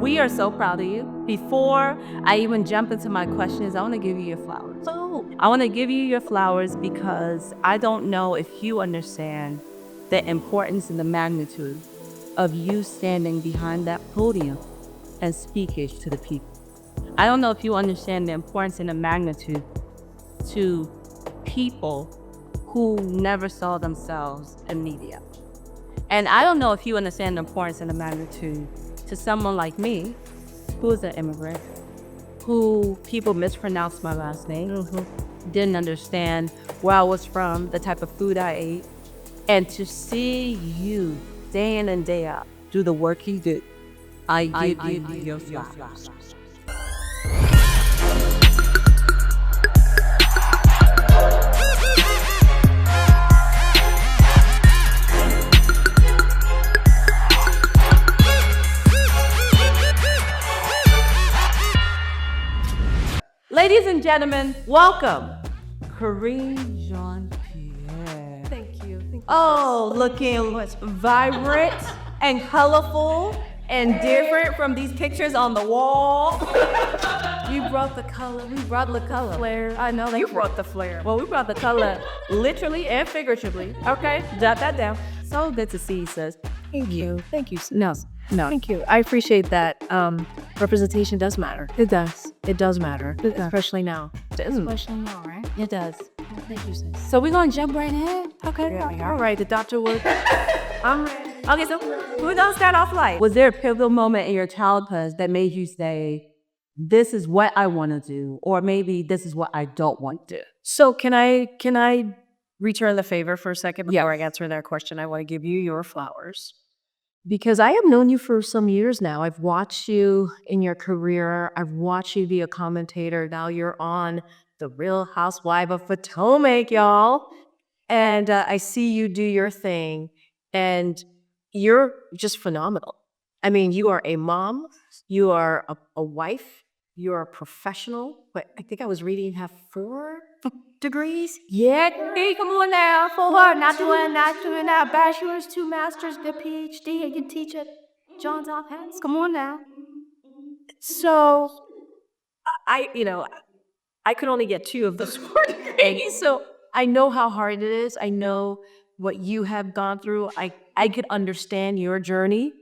we are so proud of you. Before I even jump into my questions, I want to give you your flowers. I want to give you your flowers because I don't know if you understand the importance and the magnitude of you standing behind that podium and speaking to the people. I don't know if you understand the importance and the magnitude to people who never saw themselves in media. And I don't know if you understand the importance and the magnitude to someone like me, who is an immigrant, who people mispronounced my last name, didn't understand where I was from, the type of food I ate. And to see you day in and day out do the work you do, I give you your flowers. Ladies and gentlemen, welcome, Karine Jean-Pierre. Thank you. Oh, looking vibrant and colorful and different from these pictures on the wall. You brought the color. We brought the color. Flair. I know you brought the flair. Well, we brought the color literally and figuratively. Okay, jot that down. So good to see you, sis. Thank you. Thank you. No. Thank you. I appreciate that. Representation does matter. It does. It does matter. It does. Especially now. Especially now, right? It does. Thank you, sis. So we're gonna jump right in. Okay. All right. The doctor would. I'm ready. Okay, so we're gonna start off light. Was there a pivotal moment in your childhood that made you say, this is what I want to do, or maybe this is what I don't want to do? So can I return the favor for a second before I answer that question? I want to give you your flowers. Because I have known you for some years now. I've watched you in your career. I've watched you be a commentator. Now you're on The Real Housewife of Potomac, y'all. And I see you do your thing. And you're just phenomenal. I mean, you are a mom. You are a wife. You are a professional. But I think I was reading you have 4 degrees. Yeah, come on now. For her, not doing that. Bachelor's, 2 masters, the PhD. You can teach at Johns Hopkins. Come on now. So I could only get 2 of those 4 degrees. So I know how hard it is. I know what you have gone through. I could understand your journey.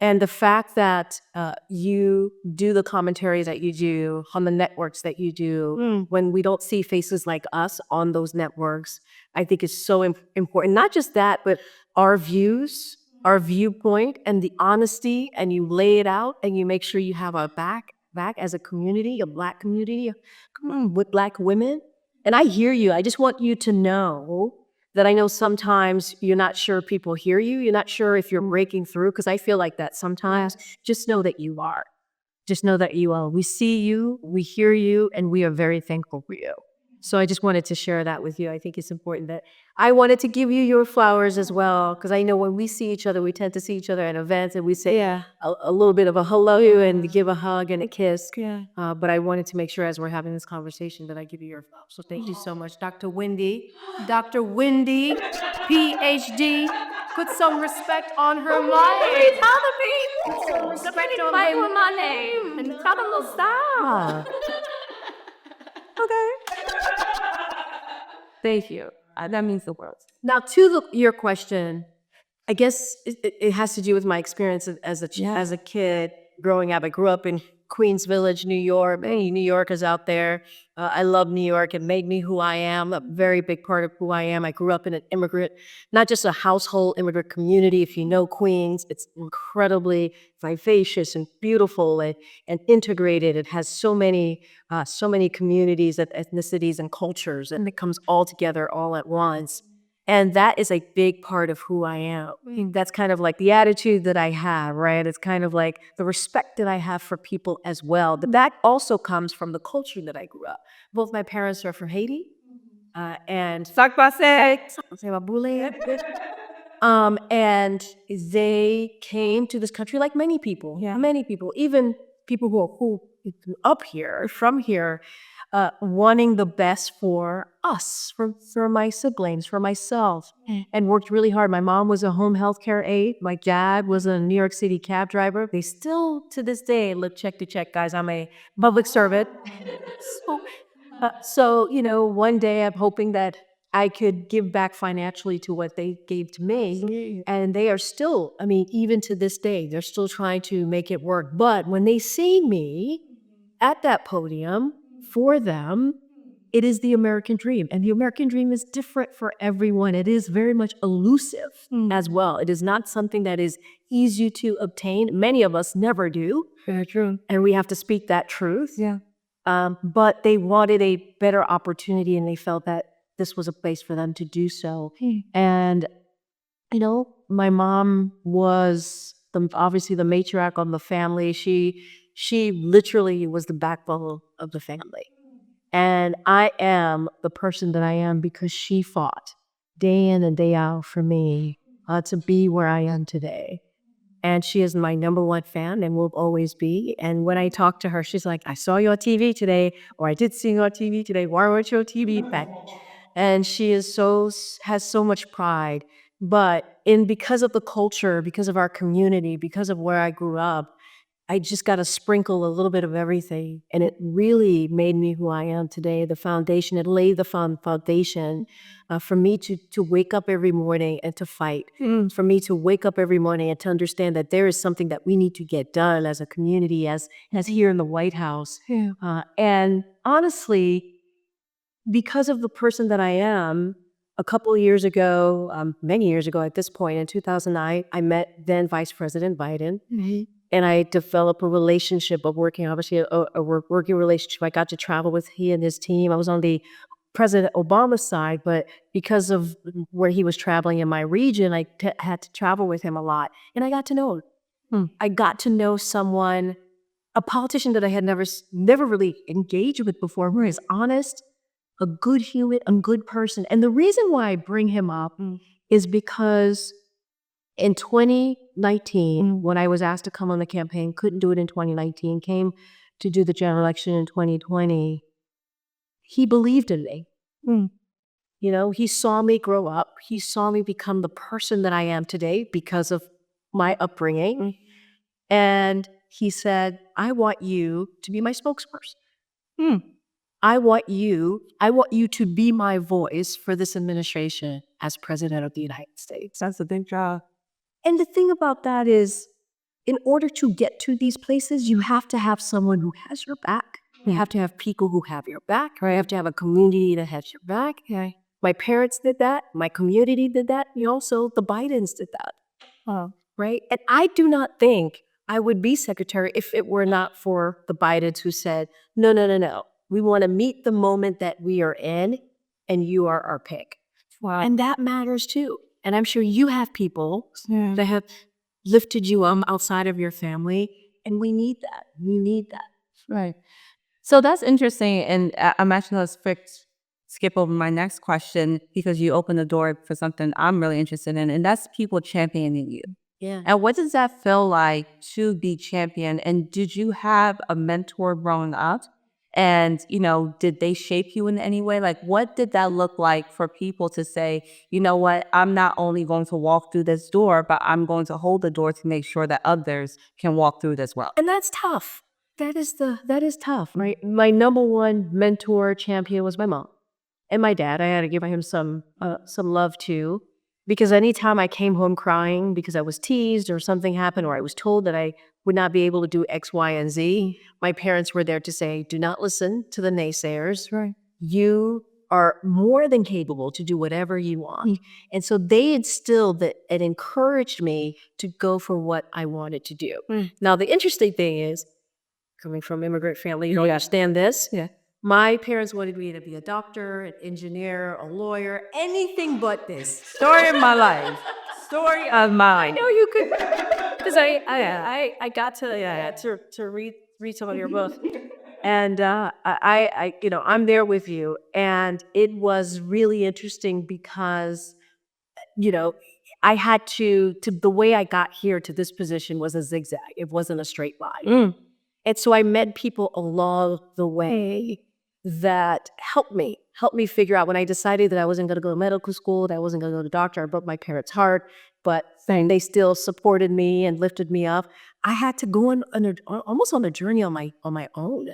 And the fact that you do the commentaries that you do on the networks that you do, when we don't see faces like us on those networks, I think is so important. Not just that, but our views, our viewpoint, and the honesty, and you lay it out, and you make sure you have our back as a community, a Black community, with Black women. And I hear you. I just want you to know that I know sometimes you're not sure people hear you. You're not sure if you're breaking through, because I feel like that sometimes. Just know that you are. Just know that you are. We see you, we hear you, and we are very thankful for you. So I just wanted to share that with you. I think it's important that I wanted to give you your flowers as well, because I know when we see each other, we tend to see each other at events, and we say a little bit of a hello and give a hug and a kiss. Yeah. But I wanted to make sure as we're having this conversation that I give you your flowers. So thank you so much, Dr. Wendy. Dr. Wendy, PhD. Put some respect on her life. Tell the people. Put some respect on Fight her with my name and tell them to stop. Okay. Thank you. That means the world. Now, to your question, I guess it has to do with my experience as a kid growing up. I grew up in Queens Village, New York. Many New Yorkers out there. I love New York. It made me who I am, a very big part of who I am. I grew up in an immigrant, not just a household immigrant community. If you know Queens, it's incredibly vivacious and beautiful and integrated. It has so many communities, ethnicities, and cultures, and it comes all together all at once. And that is a big part of who I am. That's kind of like the attitude that I have, right? It's kind of like the respect that I have for people as well. But that also comes from the culture that I grew up. Both my parents are from Haiti, and and they came to this country like many people, even people who up here, from here. wanting the best for us, for my siblings, for myself, and worked really hard. My mom was a home health care aide. My dad was a New York City cab driver. They still, to this day, live check to check, guys. I'm a public servant. So, one day I'm hoping that I could give back financially to what they gave to me. And they are still, I mean, even to this day, they're still trying to make it work. But when they see me at that podium for them, it is the American dream. And the American dream is different for everyone. It is very much elusive as well. It is not something that is easy to obtain. Many of us never do. Very true. And we have to speak that truth. Yeah. But they wanted a better opportunity and they felt that this was a place for them to do so. And, my mom was obviously the matriarch of the family. She literally was the backbone of the family. And I am the person that I am because she fought day in and day out for me to be where I am today. And she is my number one fan and will always be. And when I talk to her, she's like, I saw you on TV today, or I did see you on TV today. Why weren't you on TV back? And she has so much pride. But because of the culture, because of our community, because of where I grew up, I just got to sprinkle a little bit of everything. And it really made me who I am today. The foundation, it laid the foundation for me to wake up every morning and to fight. For me to wake up every morning and to understand that there is something that we need to get done as a community, as here in the White House. And honestly, because of the person that I am, a couple of years ago, many years ago at this point, in 2009, I met then Vice President Biden. And I developed a relationship of working, obviously a working relationship. I got to travel with he and his team. I was on the President Obama side, but because of where he was traveling in my region, I had to travel with him a lot. And I got to know him. I got to know someone, a politician that I had never really engaged with before, who is honest, a good human, a good person. And the reason why I bring him up is because in 2019, when I was asked to come on the campaign, couldn't do it in 2019, came to do the general election in 2020, he believed in me. He saw me grow up. He saw me become the person that I am today because of my upbringing. And he said, I want you to be my spokesperson. I want you to be my voice for this administration as president of the United States. That's a big job. And the thing about that is, in order to get to these places, you have to have someone who has your back. You have to have people who have your back. Or you have to have a community that has your back. My parents did that. My community did that. And also, the Bidens did that. Right? And I do not think I would be secretary if it were not for the Bidens who said, no. We want to meet the moment that we are in, and you are our pick. Wow. And that matters too. And I'm sure you have people that have lifted you up outside of your family, and we need that. We need that. Right. So that's interesting. And I'm actually going to skip over my next question because you opened the door for something I'm really interested in, and that's people championing you. Yeah. And what does that feel like to be championed? And did you have a mentor growing up? And, did they shape you in any way? Like, what did that look like for people to say, you know what, I'm not only going to walk through this door, but I'm going to hold the door to make sure that others can walk through it as well? And that's tough. That is tough, right? My number one mentor champion was my mom and my dad. I had to give him some love too, because anytime I came home crying because I was teased or something happened, or I was told that I would not be able to do X, Y, and Z, my parents were there to say, do not listen to the naysayers. Right. You are more than capable to do whatever you want. And so they instilled that and encouraged me to go for what I wanted to do. Now, the interesting thing is, coming from immigrant family, you understand this. Yeah. My parents wanted me to be a doctor, an engineer, a lawyer, anything but this. Story of my life. Story of mine. No, you could, because I got to read some of your books, and I'm there with you, and it was really interesting because I had to the way I got here to this position was a zigzag. It wasn't a straight line. And so I met people along the way that helped me figure out when I decided that I wasn't going to go to medical school, that I wasn't going to go to doctor. I broke my parents' heart, but they still supported me and lifted me up. I had to go almost on a journey on my own.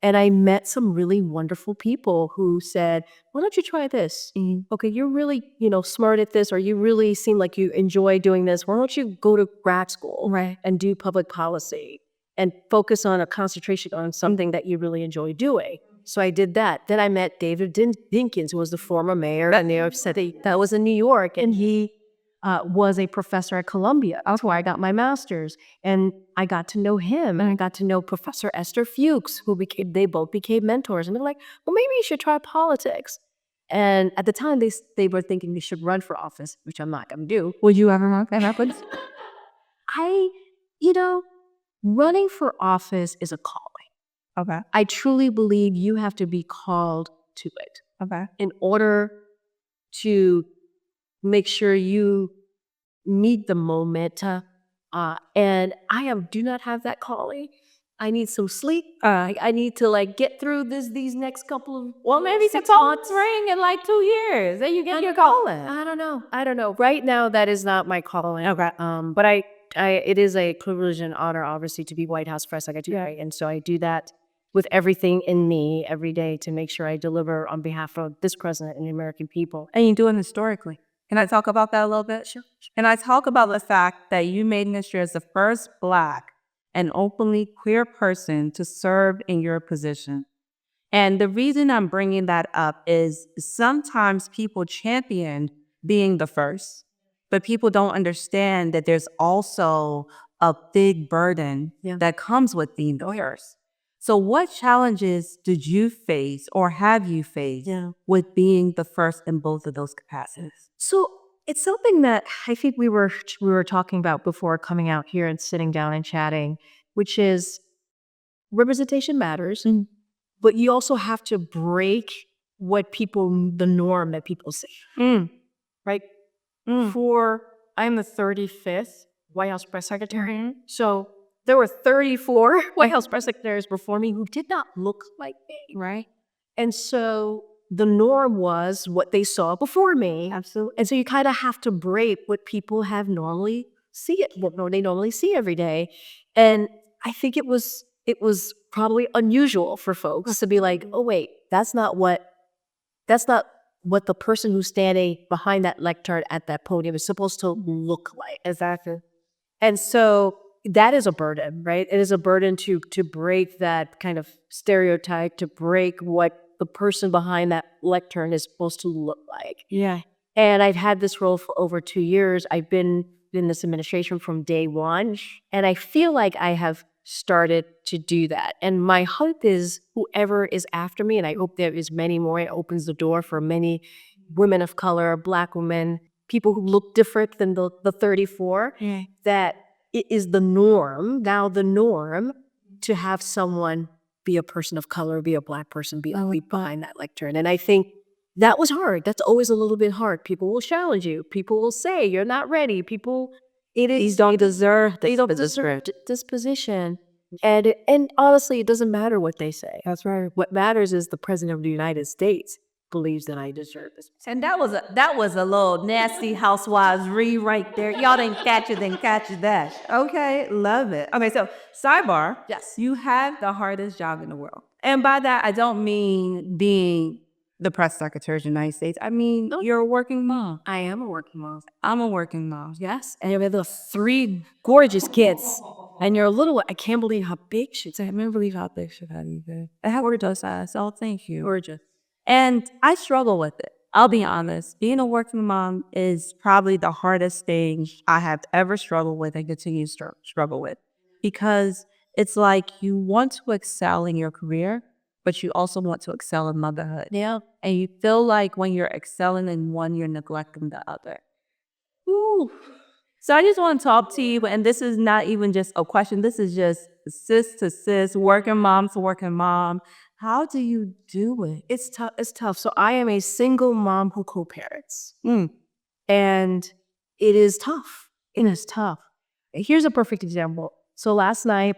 And I met some really wonderful people who said, why don't you try this? Okay, you're really, smart at this, or you really seem like you enjoy doing this. Why don't you go to grad school and do public policy and focus on a concentration on something that you really enjoy doing? So I did that. Then I met David Dinkins, who was the former mayor of New York City. That was in New York. And he was a professor at Columbia. That's where I got my master's. And I got to know him, and I got to know Professor Esther Fuchs, they both became mentors. And they're like, well, maybe you should try politics. And at the time, they were thinking they should run for office, which I'm not going to do. Would you ever run for office? I, running for office is a calling. Okay. I truly believe you have to be called to it. Okay. In order to make sure you meet the moment. And I do not have that calling. I need some sleep. I need to get through these next couple of Maybe the phone's ring in 2 years. Then you get your calling. I don't know. Right now, that is not my calling. Okay. But it is a privilege and honor, obviously, to be White House press secretary, and so I do that with everything in me every day to make sure I deliver on behalf of this president and the American people. And you do it historically. Can I talk about that a little bit? Sure. Can I talk about the fact that you made history as the first Black and openly queer person to serve in your position? And the reason I'm bringing that up is sometimes people champion being the first, but people don't understand that there's also a big burden that comes with being the first. So what challenges did you face or have you faced with being the first in both of those capacities? So it's something that I think we were talking about before coming out here and sitting down and chatting, which is representation matters, but you also have to break the norm that people say, right? I'm the 35th White House press secretary, so there were 34 White House press secretaries before me who did not look like me, right? And so the norm was what they saw before me. Absolutely. And so you kind of have to break what people they normally see every day. And I think it was probably unusual for folks to be like, oh wait, that's not what the person who's standing behind that lectern at that podium is supposed to look like. Exactly. And so that is a burden, right? It is a burden to break that kind of stereotype, to break what the person behind that lectern is supposed to look like. Yeah. And I've had this role for over 2 years. I've been in this administration from day one, and I feel like I have started to do that. And my hope is whoever is after me, and I hope there is many more, it opens the door for many women of color, Black women, people who look different than the 34, that it is the norm to have someone be a person of color, be a Black person, be behind that lectern. And I think that was hard. That's always a little bit hard. People will challenge you. People will say you're not ready. These don't deserve this position. And honestly, it doesn't matter what they say. That's right. What matters is the president of the United States believes that I deserve this. And that was a little nasty housewives right there. Y'all didn't catch that. Okay, love it. Okay, so sidebar. Yes. You have the hardest job in the world. And by that, I don't mean being the press secretary of the United States. I mean, you're a working mom. I am a working mom. I'm a working mom. Yes. And you have the 3 gorgeous kids. And you're a little one. I can't believe how big she is. I can't believe how big she had you. I have gorgeous eyes, so thank you. Gorgeous. And I struggle with it. I'll be honest. Being a working mom is probably the hardest thing I have ever struggled with and continue to struggle with. Because it's like you want to excel in your career, but you also want to excel in motherhood. Yeah. And you feel like when you're excelling in one, you're neglecting the other. Ooh. So I just want to talk to you, and this is not even just a question. This is just sis to sis, working mom to working mom. How do you do it? It's tough. It's tough. So I am a single mom who co-parents. And it is tough. It is tough. Here's a perfect example. So last night,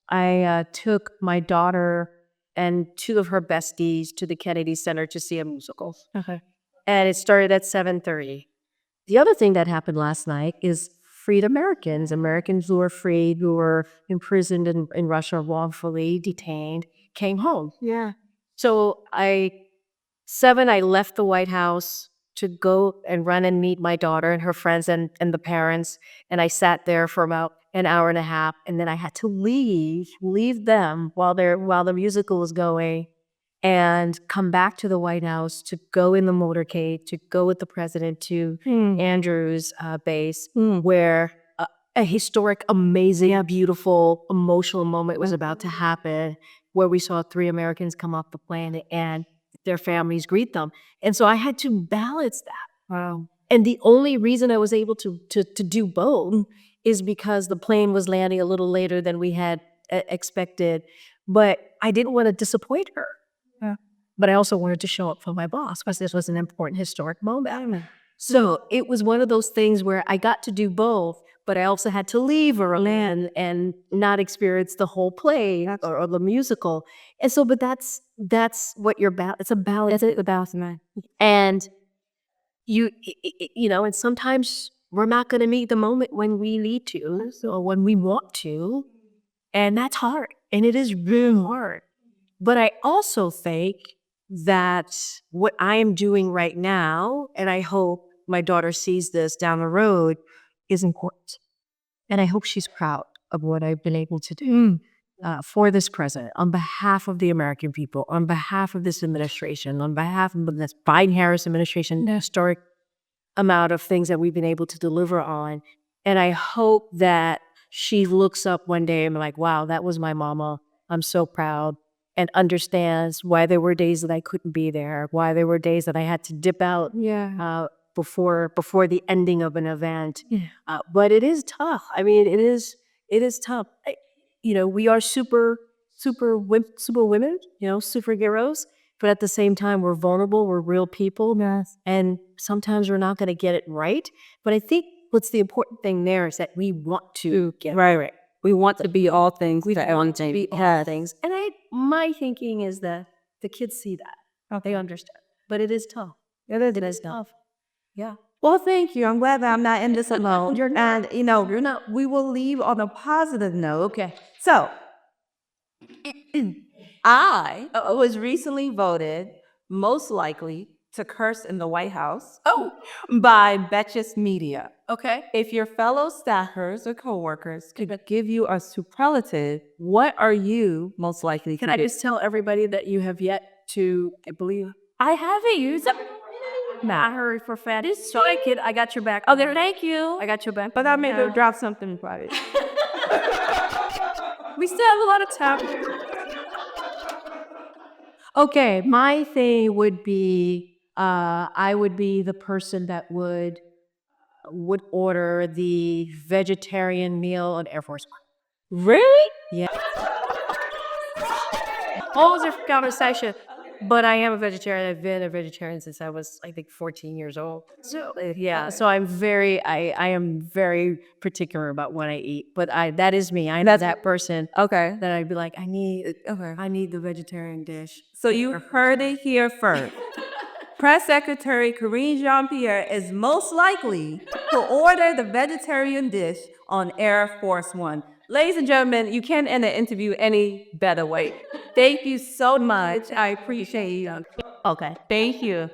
I took my daughter and two of her besties to the Kennedy Center to see a musical. Okay. And it started at 7:30. The other thing that happened last night is freed Americans, Americans who were freed, who were imprisoned in Russia, wrongfully detained, came home. Yeah. So I left the White House to go and run and meet my daughter and her friends and the parents. And I sat there for about an hour and a half. And then I had to leave them while the musical was going and come back to the White House to go in the motorcade, to go with the president to Andrew's base, where a historic, amazing, beautiful, emotional moment was about to happen, where we saw 3 Americans come off the plane and their families greet them. And so I had to balance that. Wow. And the only reason I was able to do both is because the plane was landing a little later than we had expected. But I didn't want to disappoint her. Yeah. But I also wanted to show up for my boss because this was an important historic moment. So it was one of those things where I got to do both, but I also had to leave early and not experience the whole play or the musical. And so, but that's what you're about. It's a balance. That's it, the balance, man. And and sometimes we're not going to meet the moment when we need to or when we want to. And that's hard. And it is really hard. But I also think that what I am doing right now, and I hope my daughter sees this down the road, is important. And I hope she's proud of what I've been able to do for this president, on behalf of the American people, on behalf of this administration, on behalf of this Biden-Harris administration, the historic amount of things that we've been able to deliver on. And I hope that she looks up one day and be like, wow, that was my mama. I'm so proud. And understands why there were days that I couldn't be there, why there were days that I had to dip out before the ending of an event. Yeah. But it is tough. I mean, it is tough. We are super women, superheroes. But at the same time, we're vulnerable. We're real people. Yes. And sometimes we're not going to get it right. But I think what's the important thing there is that we want to get it right. We want to be all things. We want to be all things. And my thinking is that the kids see that. Okay. They understand. But it is tough. It is tough. Yeah. Well, thank you. I'm glad that I'm not in this alone. You're not. We will leave on a positive note. Okay. So, I was recently voted most likely to curse in the White House by Betches Media. Okay. If your fellow staffers or coworkers could give you a superlative, what are you most likely to Can I do? just tell everybody that you have yet to, I believe, I haven't used it. I heard for fat. So I got your back. Okay, thank you. I got your back. But I may have dropped something private. We still have a lot of time. Okay, my thing would be, I would be the person that would order the vegetarian meal on Air Force One. Really? Yeah. Always a conversation. But I am a vegetarian. I've been a vegetarian since I was, I think, 14 years old. So yeah, so I am very particular about what I eat. But that is me. I'm that person. Okay. That I'd be like, I need the vegetarian dish. So you heard it here first. Press Secretary Karine Jean-Pierre is most likely to order the vegetarian dish on Air Force One. Ladies and gentlemen, you can't end an interview any better way. Thank you so much. I appreciate you. Okay. Thank you.